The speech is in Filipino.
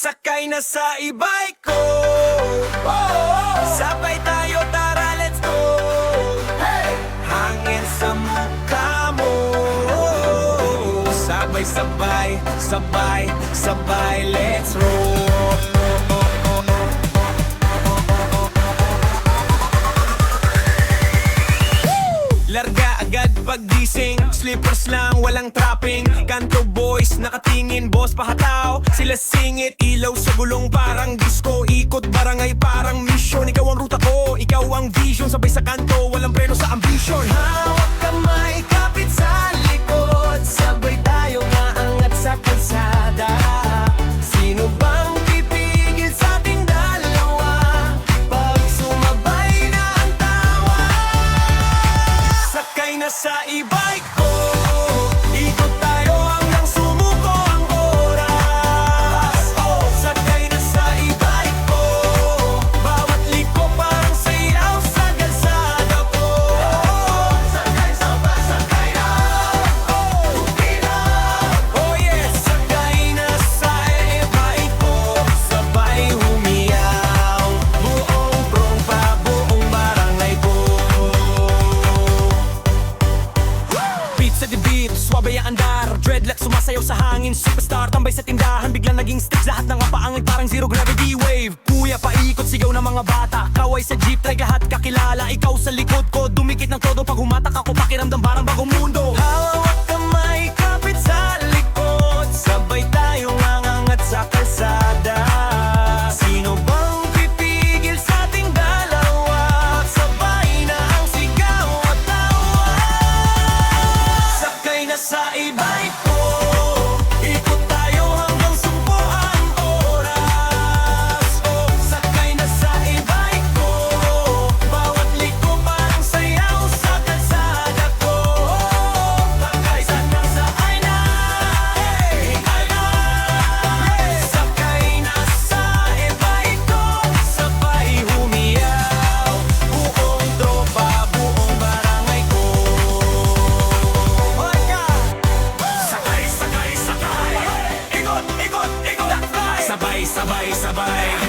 Sakay na sa e-bike ko. Sabay tayo, tara, let's go. Hangin sa mukha mo. Sabay, sabay, sabay, sabay, let's roll. Larga agad paggising, slippers lang, walang trapping. Kanto boys, nakatingin, boss pahataw. Sila singit, ilaw sa gulong parang disco. Ikot barangay parang mission. Ikaw ang ruta ko, ikaw ang vision. Sabay sa kanto, walang preno sa ambition. Hawak kamay, kapit sa likod. Sabay tayo maangat sa kalsada. Sino bang pipigil sa ating dalawa? Pag sumabay na ang tawa. Sakay na sa e-bike ko. Ikot tayo hanggang sumuko ang oras. Sakay na sa e-bike ko. Bawat liko parang sayaw sa kalsada ko. Sakay, sabay, sakay na. Oh yes, sakay na sa e-bike ko. Sabay humiyaw. Buong trompa, buong barangay ko. Pizza de beat, suwabe ang andar. Dreadlocks sumasayaw sa hangin. Superstar, tambay sa tindahan. Biglang naging sticks, lahat ng kapaangay parang zero gravity wave. Kuya, paikot, sigaw ng mga bata. Kaway sa jeep, try lahat kakilala. Ikaw sa likod ko, dumikit ng todo. Pag humatak ako, pakiramdam parang bagong mundo. Hawak kamay, kapit sa likod. Sabay tayong angangat sa kalsada. Sino bang pipigil sa ating dalawa? Sabay na ang sigaw at tawa. Sakay na sa e-bike ko. Ikot tayo hanggang sumpo ang oras. Sakay na sa e-bike ko. Bawat liko parang sayaw sa kalsada ko. Sakay sana sa ayna. Sakay na sa e-bike ko. Sabay humiyaw. Buong tropa, buong barangay ko. Sakay, sakay, sakay. Ikot, ikot, ikot. Sabay, sabay, sabay.